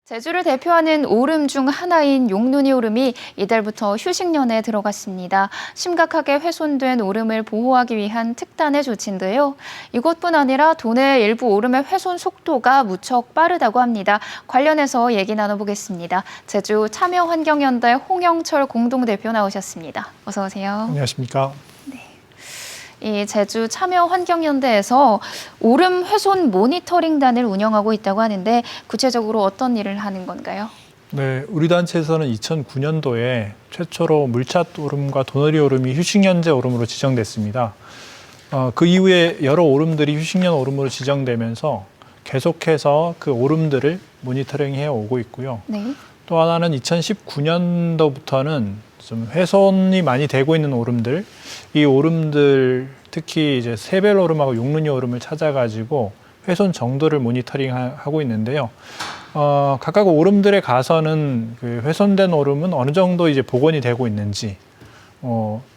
제주를 대표하는 오름 중 하나인 용눈이 오름이 이달부터 휴식년에 들어갔습니다. 심각하게 훼손된 오름을 보호하기 위한 특단의 조치인데요. 이것뿐 아니라 도내 일부 오름의 훼손 속도가 무척 빠르다고 합니다. 관련해서 얘기 나눠보겠습니다. 제주 참여환경연대 홍영철 공동대표 나오셨습니다. 어서 오세요. 안녕하십니까. 이 제주 참여환경연대에서 오름 훼손 모니터링단을 운영하고 있다고 하는데 구체적으로 어떤 일을 하는 건가요? 네, 우리 단체에서는 2009년도에 최초로 물찻 오름과 도너리 오름이 휴식연제 오름으로 지정됐습니다. 그 이후에 여러 오름들이 휴식연 오름으로 지정되면서 계속해서 그 오름들을 모니터링해 오고 있고요. 네. 또 하나는 2019년도부터는 좀 훼손이 많이 되고 있는 오름들, 이 오름들 특히 이제 새별 오름하고 용눈이 오름을 찾아가지고 훼손 정도를 모니터링하고 있는데요. 각각 오름들에 가서는 그 훼손된 오름은 어느 정도 이제 복원이 되고 있는지,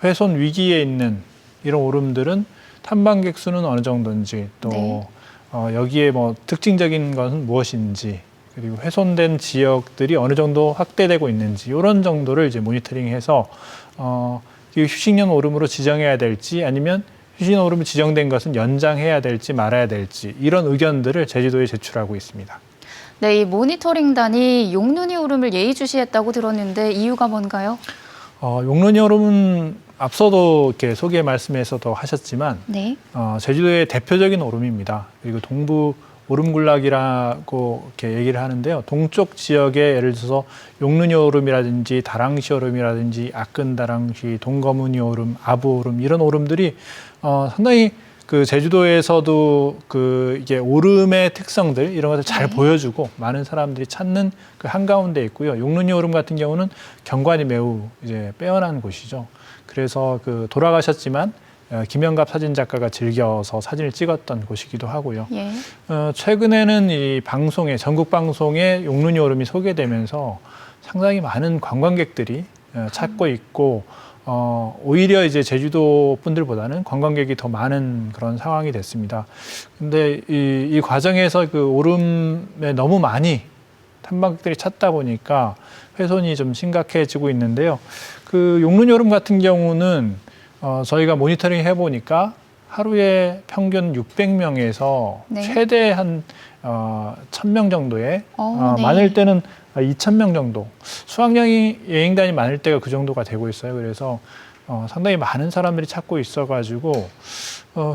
훼손 위기에 있는 이런 오름들은 탐방객 수는 어느 정도인지, 또 네. 여기에 뭐 특징적인 것은 무엇인지, 그리고 훼손된 지역들이 어느 정도 확대되고 있는지 이런 정도를 이제 모니터링해서 휴식연 오름으로 지정해야 될지 아니면 휴식연 오름이 지정된 것은 연장해야 될지 말아야 될지 이런 의견들을 제주도에 제출하고 있습니다. 네, 이 모니터링단이 용눈이 오름을 예의주시했다고 들었는데 이유가 뭔가요? 용눈이 오름은 앞서도 이렇게 소개 말씀에서도 하셨지만 네. 제주도의 대표적인 오름입니다. 그리고 동부 오름군락이라고 이렇게 얘기를 하는데요. 동쪽 지역에 예를 들어서 용눈이 오름이라든지 다랑시 오름이라든지 아끈다랑시, 동거문이 오름, 아부 오름 이런 오름들이 상당히 그 제주도에서도 그 이게 오름의 특성들 이런 것을 잘 보여주고 많은 사람들이 찾는 그 한가운데 있고요. 용눈이 오름 같은 경우는 경관이 매우 이제 빼어난 곳이죠. 그래서 그 돌아가셨지만 김영갑 사진작가가 즐겨서 사진을 찍었던 곳이기도 하고요. 예. 최근에는 이 방송에 전국 방송에 용눈이 오름이 소개되면서 상당히 많은 관광객들이 찾고 있고 오히려 이제 제주도 분들보다는 관광객이 더 많은 그런 상황이 됐습니다. 근데 이 과정에서 그 오름에 너무 많이 탐방객들이 찾다 보니까 훼손이 좀 심각해지고 있는데요. 그 용눈이 오름 같은 경우는 저희가 모니터링 해보니까 하루에 평균 600명에서 네. 최대 한 1000명 정도의 네. 많을 때는 2000명 정도 수학여행단이 많을 때가 그 정도가 되고 있어요. 그래서 상당히 많은 사람들이 찾고 있어가지고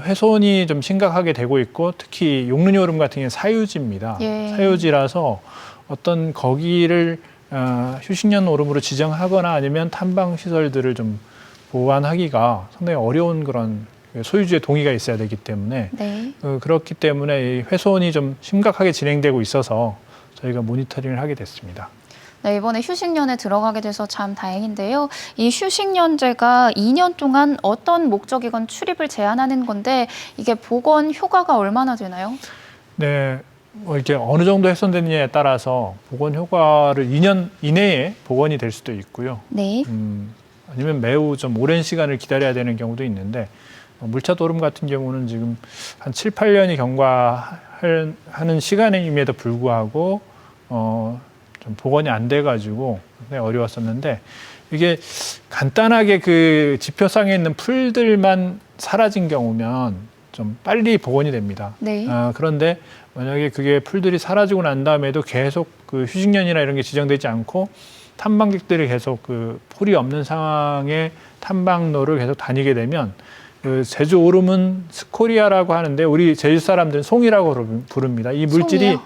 훼손이 좀 심각하게 되고 있고 특히 용눈이 오름 같은 경우는 사유지입니다. 예. 사유지라서 어떤 거기를 휴식연 오름으로 지정하거나 아니면 탐방 시설들을 좀 보완하기가 상당히 어려운 그런 소유주의 동의가 있어야 되기 때문에 네. 그렇기 때문에 이 훼손이 좀 심각하게 진행되고 있어서 저희가 모니터링을 하게 됐습니다. 네, 이번에 휴식년에 들어가게 돼서 참 다행인데요. 이 휴식연제가 2년 동안 어떤 목적이건 출입을 제한하는 건데 이게 복원 효과가 얼마나 되나요? 네, 이렇게 어느 정도 훼손되느냐에 따라서 복원 효과를 2년 이내에 복원이 될 수도 있고요. 네. 아니면 매우 좀 오랜 시간을 기다려야 되는 경우도 있는데 물찻 오름 같은 경우는 지금 한 7, 8년이 경과하는 시간임에도 불구하고 좀 복원이 안 돼가지고 굉장히 어려웠었는데 이게 간단하게 그 지표상에 있는 풀들만 사라진 경우면 좀 빨리 복원이 됩니다. 네. 그런데 만약에 그게 풀들이 사라지고 난 다음에도 계속 그 휴식연이나 이런 게 지정되지 않고 탐방객들이 계속 그 풀이 없는 상황의 탐방로를 계속 다니게 되면 그 제주 오름은 스코리아라고 하는데 우리 제주 사람들은 송이라고 부릅니다. 이 물질이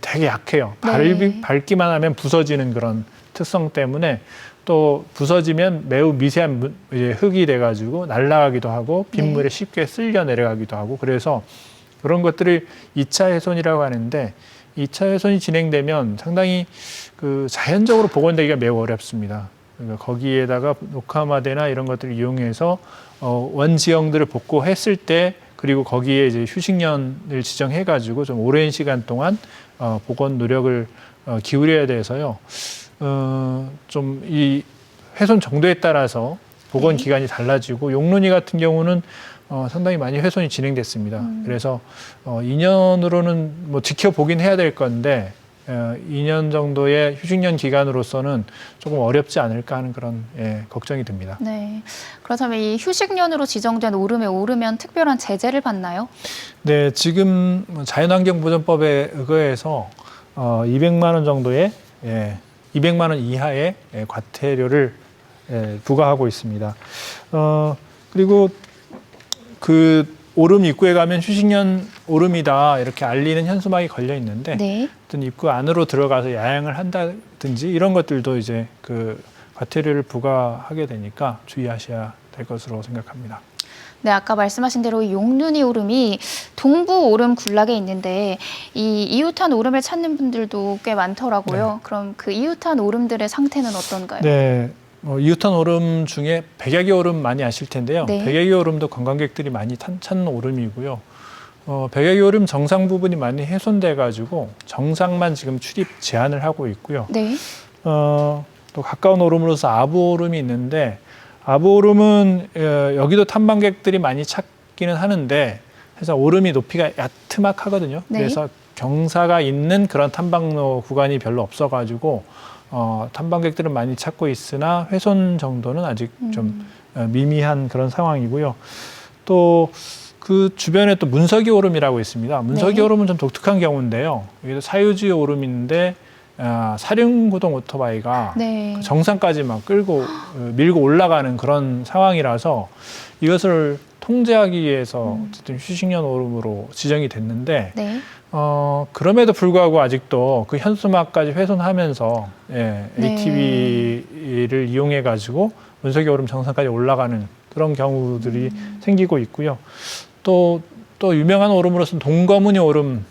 되게 약해요. 네. 밟기만 하면 부서지는 그런 특성 때문에 또 부서지면 매우 미세한 흙이 돼가지고 날아가기도 하고 빗물에 쉽게 쓸려 내려가기도 하고 그래서 그런 것들을 2차 훼손이라고 하는데 2차 훼손이 진행되면 상당히 그 자연적으로 복원되기가 매우 어렵습니다. 그러니까 거기에다가 녹화마대나 이런 것들을 이용해서 원지형들을 복구했을 때 그리고 거기에 이제 휴식연을 지정해가지고 좀 오랜 시간 동안 복원 노력을 기울여야 돼서요. 좀 이 훼손 정도에 따라서 복원 기간이 달라지고 용눈이 같은 경우는 상당히 많이 훼손이 진행됐습니다. 그래서 2년으로는 뭐 지켜보긴 해야 될 건데 2년 정도의 휴식년 기간으로서는 조금 어렵지 않을까 하는 그런 걱정이 듭니다. 네. 그렇다면 이 휴식년으로 지정된 오름에 오르면 특별한 제재를 받나요? 네, 지금 자연환경보전법에 의거해서 200만 원 정도의 200만 원 이하의 과태료를 부과하고 있습니다. 그리고 그 오름 입구에 가면 휴식년 오름이다 이렇게 알리는 현수막이 걸려 있는데 네. 어떤 입구 안으로 들어가서 야영을 한다든지 이런 것들도 이제 그 과태료를 부과하게 되니까 주의하셔야 될 것으로 생각합니다. 네, 아까 말씀하신 대로 이 용눈이 오름이 동부 오름 군락에 있는데 이 이웃한 오름을 찾는 분들도 꽤 많더라고요. 네. 그럼 그 이웃한 오름들의 상태는 어떤가요? 네, 이웃한 오름 중에 백야기 오름 많이 아실 텐데요. 네. 백야기 오름도 관광객들이 많이 찾는 오름이고요. 백야기 오름 정상 부분이 많이 훼손돼 가지고 정상만 지금 출입 제한을 하고 있고요. 네. 또 가까운 오름으로서 아부 오름이 있는데 아부 오름은 여기도 탐방객들이 많이 찾기는 하는데 그래서 오름이 높이가 야트막하거든요. 네. 그래서 경사가 있는 그런 탐방로 구간이 별로 없어가지고 탐방객들은 많이 찾고 있으나 훼손 정도는 아직 좀 미미한 그런 상황이고요. 또 그 주변에 또 문석이 오름이라고 있습니다. 문석이 네. 오름은 좀 독특한 경우인데요. 여기도 사유지 오름인데 사륜구동 오토바이가 네. 그 정상까지 막 끌고 밀고 올라가는 그런 상황이라서 이것을 통제하기 위해서 어쨌든 휴식년 오름으로 지정이 됐는데 네. 그럼에도 불구하고 아직도 그 현수막까지 훼손하면서 네. ATV를 이용해 가지고 문석이 오름 정상까지 올라가는 그런 경우들이 생기고 있고요. 또 유명한 오름으로서는 동거문이 오름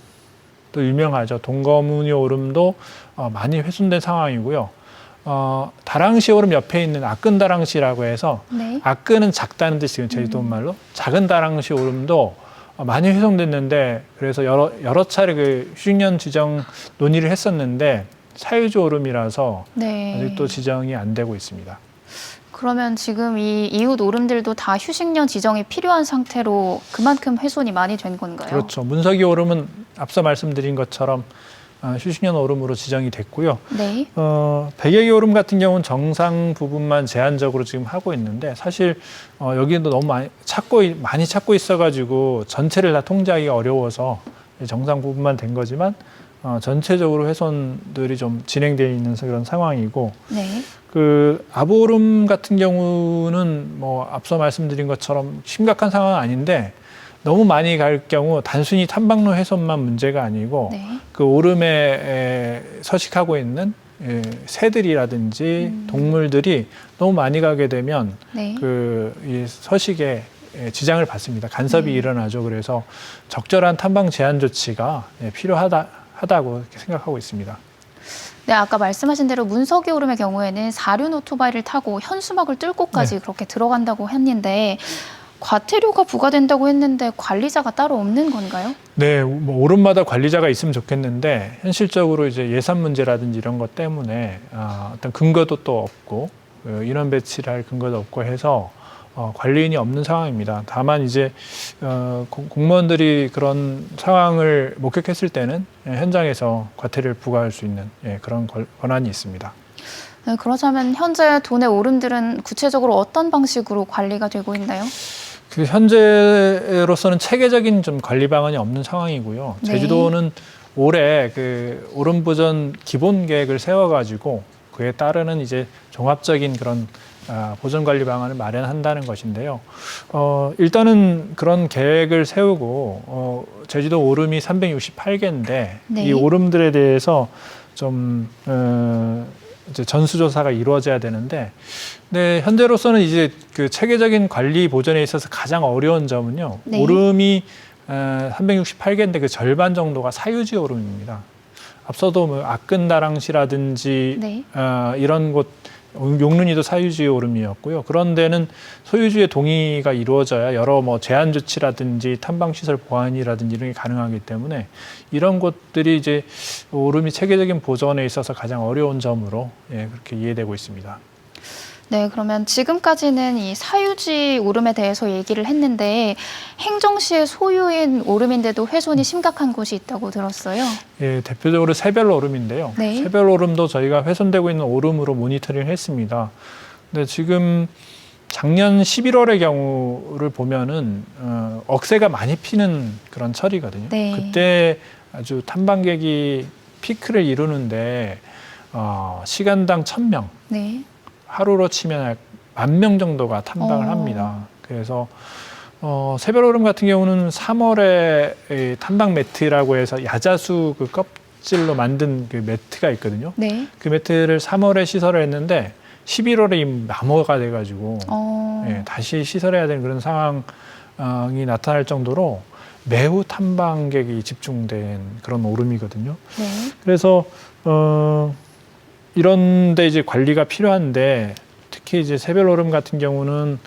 또 유명하죠. 동거문이 오름도 많이 훼손된 상황이고요. 다랑시 오름 옆에 있는 악근다랑시라고 해서 네. 악근은 작다는 뜻이에요. 제주도 말로. 작은 다랑시 오름도 많이 훼손됐는데 그래서 여러 차례 그 휴식년 지정 논의를 했었는데 사유지 오름이라서 네. 아직도 지정이 안 되고 있습니다. 그러면 지금 이 이웃 오름들도 다 휴식년 지정이 필요한 상태로 그만큼 훼손이 많이 된 건가요? 그렇죠. 문석이 오름은 앞서 말씀드린 것처럼 휴식년 오름으로 지정이 됐고요. 네. 백야기 오름 같은 경우는 정상 부분만 제한적으로 지금 하고 있는데 사실 여기도 너무 많이 찾고 있어가지고 전체를 다 통제하기가 어려워서 정상 부분만 된 거지만 전체적으로 훼손들이 좀 진행되어 있는 그런 상황이고 네. 그 아부 오름 같은 경우는 뭐 앞서 말씀드린 것처럼 심각한 상황은 아닌데 너무 많이 갈 경우 단순히 탐방로 훼손만 문제가 아니고 네. 그 오름에 서식하고 있는 새들이라든지 동물들이 너무 많이 가게 되면 네. 이 서식에 지장을 받습니다. 간섭이 일어나죠. 그래서 적절한 탐방 제한 조치가 필요하다고 이렇게 생각하고 있습니다. 네, 아까 말씀하신 대로 문석이 오름의 경우에는 사륜 오토바이를 타고 현수막을 뚫고까지 네. 그렇게 들어간다고 했는데 과태료가 부과된다고 했는데 관리자가 따로 없는 건가요? 네, 뭐 오름마다 관리자가 있으면 좋겠는데 현실적으로 이제 예산 문제라든지 이런 것 때문에 어떤 근거도 또 없고 인원 배치를 할 근거도 없고 해서 관리인이 없는 상황입니다. 다만 이제 공무원들이 그런 상황을 목격했을 때는 현장에서 과태료를 부과할 수 있는 그런 권한이 있습니다. 네, 그렇다면 현재 도내 오름들은 구체적으로 어떤 방식으로 관리가 되고 있나요? 그 현재로서는 체계적인 좀 관리 방안이 없는 상황이고요. 네. 제주도는 올해 그 오름 보전 기본 계획을 세워가지고 그에 따르는 이제 종합적인 그런 보전 관리 방안을 마련한다는 것인데요. 일단은 그런 계획을 세우고 제주도 오름이 368개인데 네. 이 오름들에 대해서 좀 이제 전수조사가 이루어져야 되는데, 네, 현재로서는 이제 그 체계적인 관리 보전에 있어서 가장 어려운 점은요. 네. 오름이 368개인데 그 절반 정도가 사유지 오름입니다. 앞서도 뭐 악근다랑시라든지 네. 이런 곳 용눈이도 사유지 오름이었고요. 그런 데는 소유주의 동의가 이루어져야 여러 뭐 제한 조치라든지 탐방시설 보완이라든지 이런 게 가능하기 때문에 이런 곳들이 이제 오름이 체계적인 보전에 있어서 가장 어려운 점으로 그렇게 이해되고 있습니다. 네, 그러면 지금까지는 이 사유지 오름에 대해서 얘기를 했는데 행정시의 소유인 오름인데도 훼손이 심각한 곳이 있다고 들었어요. 예, 대표적으로 새별 오름인데요. 네. 새별 오름도 저희가 훼손되고 있는 오름으로 모니터링을 했습니다. 근데 지금 작년 11월의 경우를 보면은 억새가 많이 피는 그런 철이거든요. 네. 그때 아주 탐방객이 피크를 이루는데 시간당 1,000명, 네. 하루로 치면 10,000명 정도가 탐방을 합니다. 그래서 새별 오름 같은 경우는 3월에 탐방 매트라고 해서 야자수 그 껍질로 만든 그 매트가 있거든요. 네. 그 매트를 3월에 시설을 했는데 11월에 이미 마모가 돼가지고 예, 다시 시설해야 되는 그런 상황이 나타날 정도로 매우 탐방객이 집중된 그런 오름이거든요. 네. 그래서 이런데 이제 관리가 필요한데 특히 이제 새별 오름 같은 경우는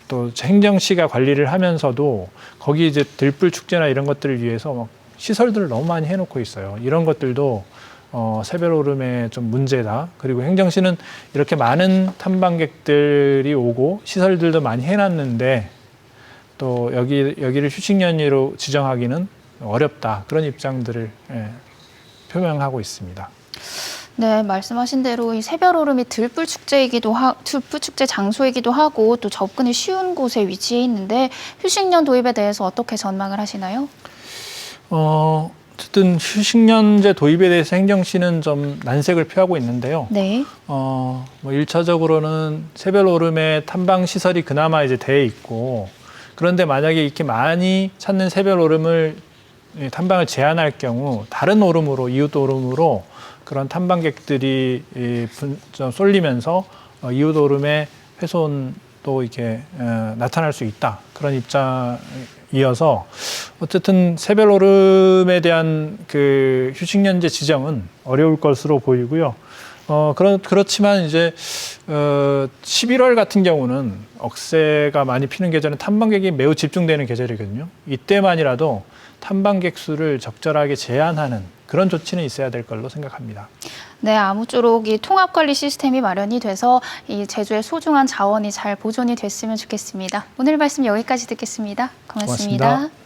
또 행정시가 관리를 하면서도 거기 이제 들불 축제나 이런 것들을 위해서 막 시설들을 너무 많이 해놓고 있어요. 이런 것들도 새별 오름의 좀 문제다. 그리고 행정시는 이렇게 많은 탐방객들이 오고 시설들도 많이 해놨는데 또 여기를 휴식 연휴로 지정하기는 어렵다. 그런 입장들을 표명하고 있습니다. 네, 말씀하신 대로 이 새별 오름이 들불 축제 장소이기도 하고 또 접근이 쉬운 곳에 위치해 있는데 휴식년 도입에 대해서 어떻게 전망을 하시나요? 어쨌든 휴식연제 도입에 대해서 행정시는 좀 난색을 표하고 있는데요. 네. 뭐 1차적으로는 새별 오름에 탐방 시설이 그나마 이제 돼 있고 그런데 만약에 이렇게 많이 찾는 새별 오름을 탐방을 제한할 경우 다른 오름으로 이웃 오름으로 그런 탐방객들이 좀 쏠리면서 이웃 오름의 훼손도 이렇게 나타날 수 있다. 그런 입장이어서 어쨌든 새별 오름에 대한 그 휴식연제 지정은 어려울 것으로 보이고요. 그렇지만 이제 11월 같은 경우는 억새가 많이 피는 계절은 탐방객이 매우 집중되는 계절이거든요. 이때만이라도 탐방객 수를 적절하게 제한하는 그런 조치는 있어야 될 걸로 생각합니다. 네, 아무쪼록 이 통합관리 시스템이 마련이 돼서 이 제주의 소중한 자원이 잘 보존이 됐으면 좋겠습니다. 오늘 말씀 여기까지 듣겠습니다. 고맙습니다. 고맙습니다.